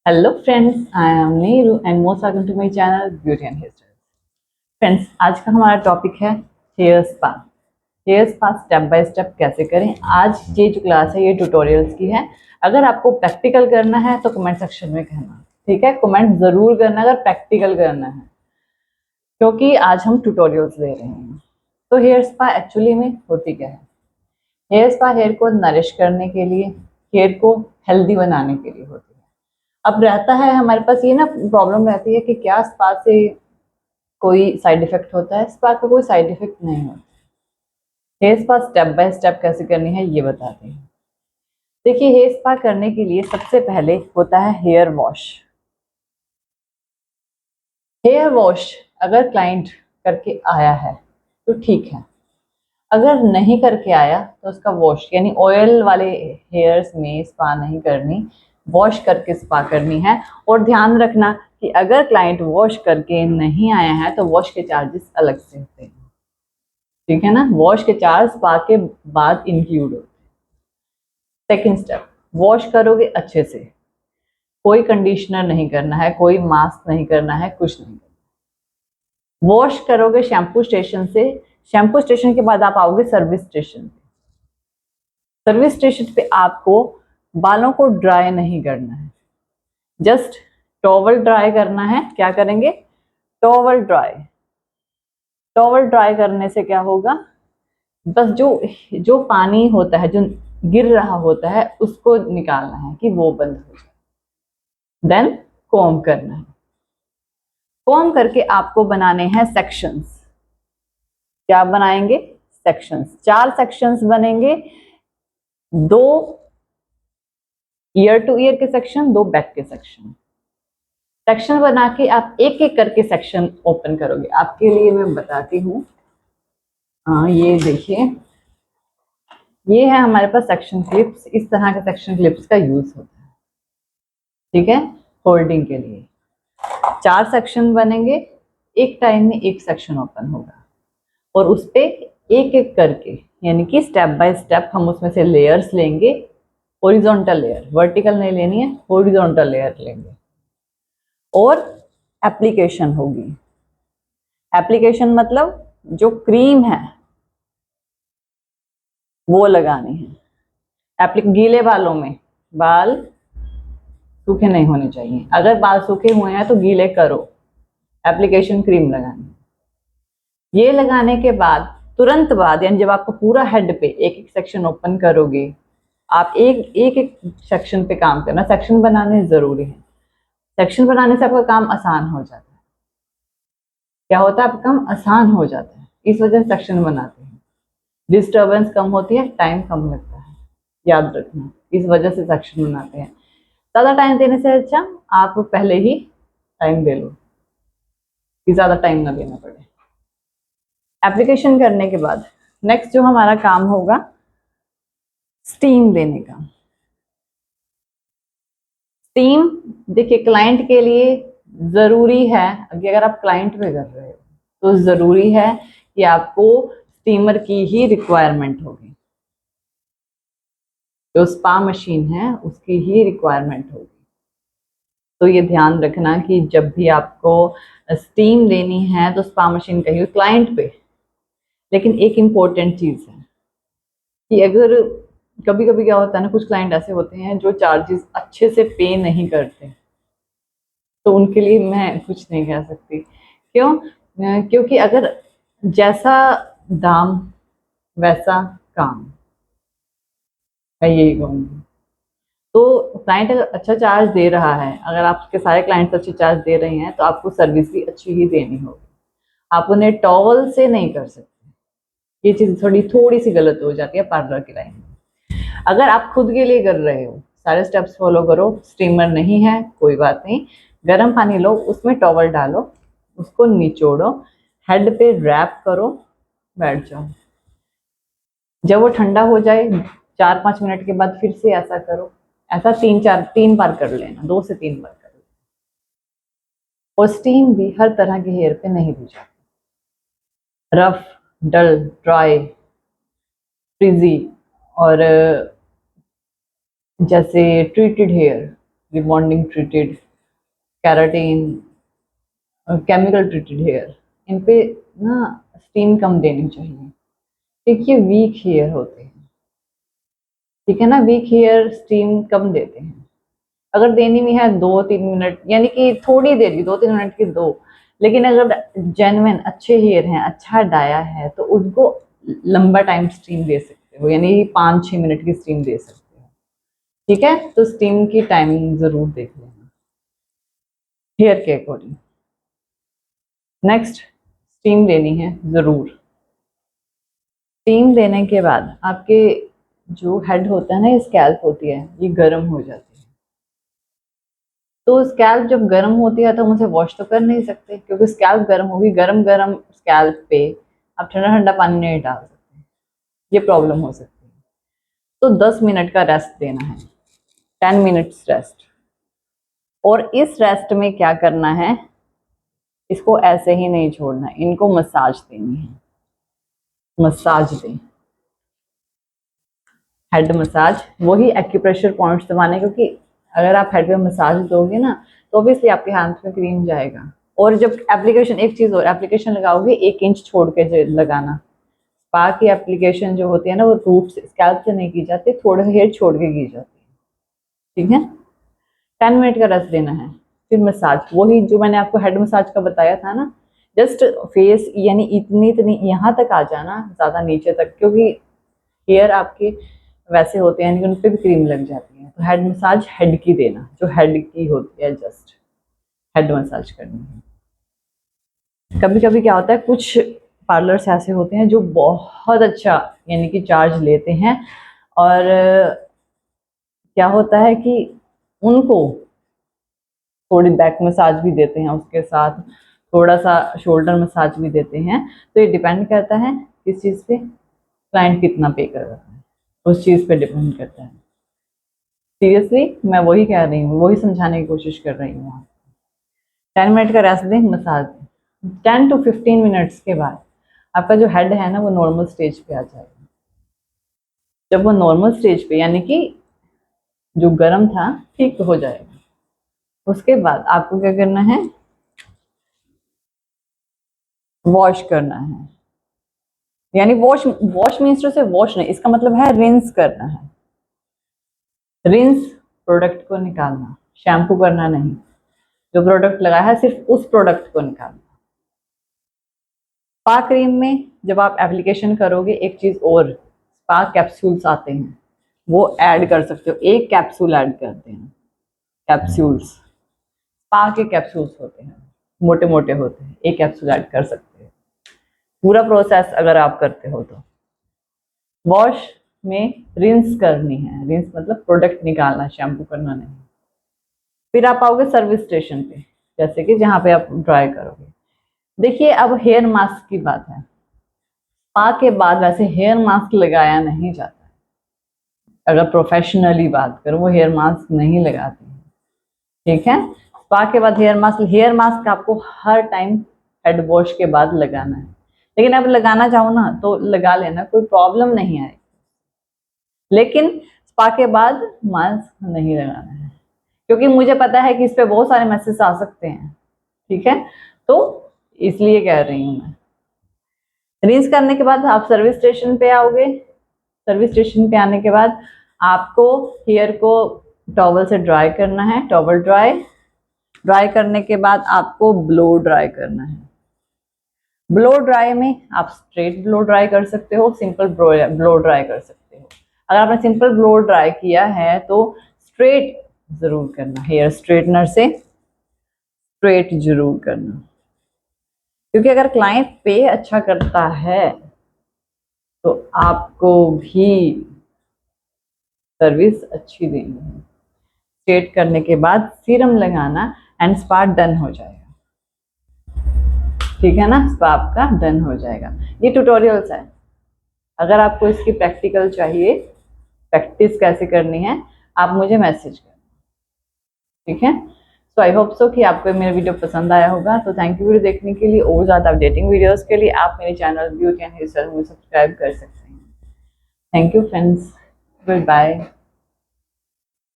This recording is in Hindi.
Hello friends, I am Neeru and most welcome to my channel Beauty and Hairstyles. Friends, आज का हमारा टॉपिक है hair spa. Hair spa step by step कैसे करें। आज ये जो क्लास है ये ट्यूटोरियल्स की है। अगर आपको प्रैक्टिकल करना है तो कमेंट सेक्शन में कहना, ठीक है। कमेंट जरूर करना अगर प्रैक्टिकल करना है, क्योंकि आज हम ट्यूटोरियल्स ले रहे हैं। तो हेयर स्पा एक्चुअली में होती क्या है। हेयर स्पा हेयर को नरिश करने के लिए, हेयर को हेल्दी बनाने के लिए होती है। अब रहता है हमारे पास ये ना प्रॉब्लम रहती है कि क्या स्पा से कोई साइड इफेक्ट होता है। स्पा का कोई साइड इफेक्ट नहीं होता। Hair spa step by step कैसे करनी है ये बताते हैं। देखिए, हेयर स्पा करने के लिए सबसे पहले होता है हेयर वॉश। हेयर वॉश अगर क्लाइंट करके आया है तो ठीक है, अगर नहीं करके आया तो उसका वॉश यानी ऑयल वाले हेयर्स में स्पा नहीं करनी, वॉश करके स्पा करनी है। और ध्यान रखना कि अगर क्लाइंट वॉश करके नहीं आया है तो वॉश के चार्जेस अलग से होते हैं, ठीक है ना। वॉश के चार्ज स्पा के बाद इंक्लूड होते हैं। सेकेंड स्टेप, वॉश करोगे अच्छे से, कोई कंडीशनर नहीं करना है, कोई मास्क नहीं करना है, कुछ नहीं करना। वॉश करोगे शैम्पू स्टेशन से, शैम्पू स्टेशन के बाद आप आओगे सर्विस स्टेशन पे। सर्विस स्टेशन पे आपको बालों को ड्राई नहीं करना है, जस्ट टॉवल ड्राई करना है। क्या करेंगे? Towel dry. टॉवल ड्राई करने से क्या होगा, बस जो जो पानी होता है, जो गिर रहा होता है, उसको निकालना है कि वो बंद हो जाए। देन कॉम्ब करना है। कॉम्ब करके आपको बनाने हैं सेक्शंस। क्या बनाएंगे? सेक्शंस। 4 सेक्शंस बनेंगे, 2 ईयर टू ईयर के सेक्शन, 2 बैक के सेक्शन। सेक्शन बना के आप एक एक करके सेक्शन ओपन करोगे। आपके लिए मैं बताती हूँ। ये देखिए, ये है हमारे पास सेक्शन क्लिप्स। इस तरह के सेक्शन क्लिप्स का यूज होता है, ठीक है, होल्डिंग के लिए। 4 सेक्शन बनेंगे, एक टाइम में एक सेक्शन ओपन होगा और उस पे एक एक करके यानी कि स्टेप बाय स्टेप हम उसमें से लेयर्स लेंगे। हॉरिजॉन्टल लेयर, वर्टिकल नहीं लेनी है, हॉरिजॉन्टल लेयर लेंगे और एप्लीकेशन होगी। एप्लीकेशन मतलब जो क्रीम है वो लगानी है। गीले बालों में, बाल सूखे नहीं होने चाहिए। अगर बाल सूखे हुए हैं तो गीले करो, एप्लीकेशन क्रीम लगानी। ये लगाने के बाद तुरंत बाद यानी जब आपको पूरा हेड पे एक एक सेक्शन ओपन करोगे, आप एक एक सेक्शन पे काम करना। सेक्शन बनाने जरूरी है। सेक्शन बनाने से आपका काम आसान हो जाता है। क्या होता है? आपका काम आसान हो जाता है, इस वजह से सेक्शन बनाते हैं। डिस्टर्बेंस कम होती है, टाइम कम लगता है, याद रखना, इस वजह से सेक्शन बनाते हैं। ज़्यादा टाइम देने से अच्छा आप पहले ही टाइम दे लो कि ज़्यादा टाइम ना देना पड़े। एप्लीकेशन करने के बाद नेक्स्ट जो हमारा काम होगा स्टीम देने का। स्टीम देखिए, क्लाइंट के लिए ज़रूरी है कि अगर आप क्लाइंट पे कर रहे हो तो ज़रूरी है कि आपको स्टीमर की ही रिक्वायरमेंट होगी। जो स्पा मशीन है उसकी ही रिक्वायरमेंट होगी। तो ये ध्यान रखना कि जब भी आपको स्टीम देनी है तो स्पा मशीन का यूज क्लाइंट पे। लेकिन एक इम्पोर्टेंट चीज़ है कि अगर कभी कभी क्या होता है ना, कुछ क्लाइंट ऐसे होते हैं जो चार्जेस अच्छे से पे नहीं करते, तो उनके लिए मैं कुछ नहीं कह सकती। क्यों? क्योंकि अगर जैसा दाम वैसा काम, मैं यही कहूँगी। तो क्लाइंट अगर अच्छा चार्ज दे रहा है, अगर आपके सारे क्लाइंट्स अच्छे चार्ज दे रहे हैं तो आपको सर्विस भी अच्छी ही देनी होगी। आप उन्हें टॉवल से नहीं कर सकते। ये चीज़ थोड़ी सी गलत हो जाती है पार्लर की लाइन में। अगर आप खुद के लिए कर रहे हो, सारे स्टेप्स फॉलो करो। स्टीमर नहीं है कोई बात नहीं, गर्म पानी लो, उसमें टॉवल डालो, उसको निचोड़ो, हेड पे रैप करो, बैठ जाओ। जब वो ठंडा हो जाए 4-5 मिनट के बाद फिर से ऐसा करो। ऐसा 3 बार कर लेना, 2 से 3 बार कर लेना। और स्टीम भी हर तरह के हेयर पे नहीं दी जाती। रफ, डल, ड्राई, फ्रिजी और जैसे treated hair, rebonding treated, keratin, chemical treated hair, इन पे ना स्टीम कम देनी चाहिए। ठीक, ये वीक हेयर होते हैं, ठीक है ना, वीक हेयर स्टीम कम देते हैं। अगर देनी भी है 2-3 मिनट, यानी कि थोड़ी देर की, 2-3 मिनट की दो, लेकिन अगर जेन्युइन अच्छे हेयर हैं, अच्छा डाया है, तो उनको लंबा टाइम स्टीम दे सकते हो, यानी 5-6 मिनट की स्टीम दे सकते हो। ठीक है, तो स्टीम की टाइमिंग जरूर देख लेना हेयर के अकॉर्डिंग। नेक्स्ट, स्टीम लेनी है जरूर। स्टीम देने के बाद आपके जो हेड होता है ना, ये स्कैल्प होती है, ये गर्म हो जाती है। तो स्कैल्प जब गर्म होती है तो हम उसे वॉश तो कर नहीं सकते, क्योंकि स्कैल्प गर्म होगी, गरम गरम स्कैल्प पे आप ठंडा ठंडा पानी नहीं डाल सकते, ये प्रॉब्लम हो सकती है। तो 10 मिनट का रेस्ट देना है, 10 मिनट्स रेस्ट। और इस रेस्ट में क्या करना है, इसको ऐसे ही नहीं छोड़ना, इनको मसाज देनी है, मसाज दें, हेड मसाज, वही एक्यूप्रेशर पॉइंट्स दबाने, क्योंकि अगर आप हेड पे मसाज दोगे ना तो ऑब्वियसली आपके हाथ में क्रीम जाएगा। और जब एप्लीकेशन, एक चीज़ और, एप्लीकेशन लगाओगे 1 इंच छोड़ के लगाना। स्पा की एप्लीकेशन जो होती है ना, वो रूट से, स्कैल्प से नहीं की जाती, थोड़ा हेयर छोड़ के की जाती है। ठीक है, 10 मिनट का रेस्ट देना है, फिर मसाज, वही जो मैंने आपको हेड मसाज का बताया था ना, जस्ट फेस, यानी इतनी इतनी यहाँ तक आ जाना, ज़्यादा नीचे तक, क्योंकि हेयर आपके वैसे होते हैं, उन पर भी क्रीम लग जाती है। तो हेड मसाज हेड की देना, जो हेड की होती है, जस्ट हेड मसाज करनी है। कभी कभी क्या होता है, कुछ पार्लर्स ऐसे होते हैं जो बहुत अच्छा, यानी कि चार्ज लेते हैं, और क्या होता है कि उनको थोड़ी बैक मसाज भी देते हैं, उसके साथ थोड़ा सा शोल्डर मसाज भी देते हैं। तो ये डिपेंड करता है किस चीज़ पे, क्लाइंट कितना पे कर रहा है, उस चीज़ पे डिपेंड करता है। सीरियसली मैं वही कह रही हूँ, वही समझाने की कोशिश कर रही हूँ। 10 मिनट का रेस्ट दें, मसाज दें, 10 to 15 मिनट्स के बाद आपका जो हेड है ना, वो नॉर्मल स्टेज पे आ जाएगा। जब वो नॉर्मल स्टेज पे, यानी कि जो गर्म था, ठीक हो जाएगा, उसके बाद आपको क्या करना है, वॉश करना है। यानी वॉश, वॉश मीन्स से वॉश नहीं, इसका मतलब है रिंस करना है। रिंस, प्रोडक्ट को निकालना, शैम्पू करना नहीं, जो प्रोडक्ट लगाया है सिर्फ उस प्रोडक्ट को निकालना। स्पा क्रीम में जब आप एप्लीकेशन करोगे, एक चीज और, स्पा कैप्सूल्स आते हैं, वो ऐड कर सकते हो, एक कैप्सूल ऐड करते हैं, कैप्सूल्स, स्पा के कैप्सूल्स होते हैं, मोटे मोटे होते हैं, एक कैप्सूल ऐड कर सकते हो। पूरा प्रोसेस अगर आप करते हो तो वॉश में रिंस करनी है, रिंस मतलब प्रोडक्ट निकालना, शैम्पू करना नहीं। फिर आप आओगे सर्विस स्टेशन पे, जैसे कि जहाँ पे आप ड्राई करोगे। देखिए, अब हेयर मास्क की बात है, स्पा के बाद वैसे हेयर मास्क लगाया नहीं जाता है, अगर प्रोफेशनली बात करो, वो हेयर मास्क नहीं लगाते हैं। ठीक है, स्पा के बाद हेयर मास्क आपको हर टाइम हेड वॉश के बाद लगाना है, लेकिन अब लगाना चाहो ना तो लगा लेना, कोई प्रॉब्लम नहीं आएगी, लेकिन स्पा के बाद मास्क नहीं लगाना है, क्योंकि मुझे पता है कि इस पे बहुत सारे मैसेज आ सकते हैं। ठीक है, तो इसलिए कह रही हूँ मैं। रिंस करने के बाद आप सर्विस स्टेशन पे आओगे, सर्विस स्टेशन पे आने के बाद आपको हेयर को टॉवल से ड्राई करना है, टॉवल ड्राई करने के बाद आपको ब्लो ड्राई करना है। ब्लो ड्राई में आप स्ट्रेट ब्लो ड्राई कर सकते हो, सिंपल ब्लो ड्राई कर सकते हो। अगर आपने सिंपल ब्लो ड्राई किया है तो स्ट्रेट जरूर करना, हेयर स्ट्रेटनर से स्ट्रेट जरूर करना, क्योंकि अगर क्लाइंट पे अच्छा करता है तो आपको भी सर्विस अच्छी देनी है। स्ट्रेट करने के बाद सीरम लगाना एंड स्पा डन हो जाएगा। ठीक है ना, स्पा आपका डन हो जाएगा। ये ट्यूटोरियल्स है, अगर आपको इसकी प्रैक्टिकल चाहिए, प्रैक्टिस कैसे करनी है, आप मुझे मैसेज करें। ठीक है, सो आई होप सो कि आपको मेरा वीडियो पसंद आया होगा। तो थैंक यू वीडियो देखने के लिए, और ज़्यादा अपडेटिंग वीडियोस के लिए आप मेरे channel beauty and hair style में सब्सक्राइब कर सकते हैं। Thank you friends, good bye.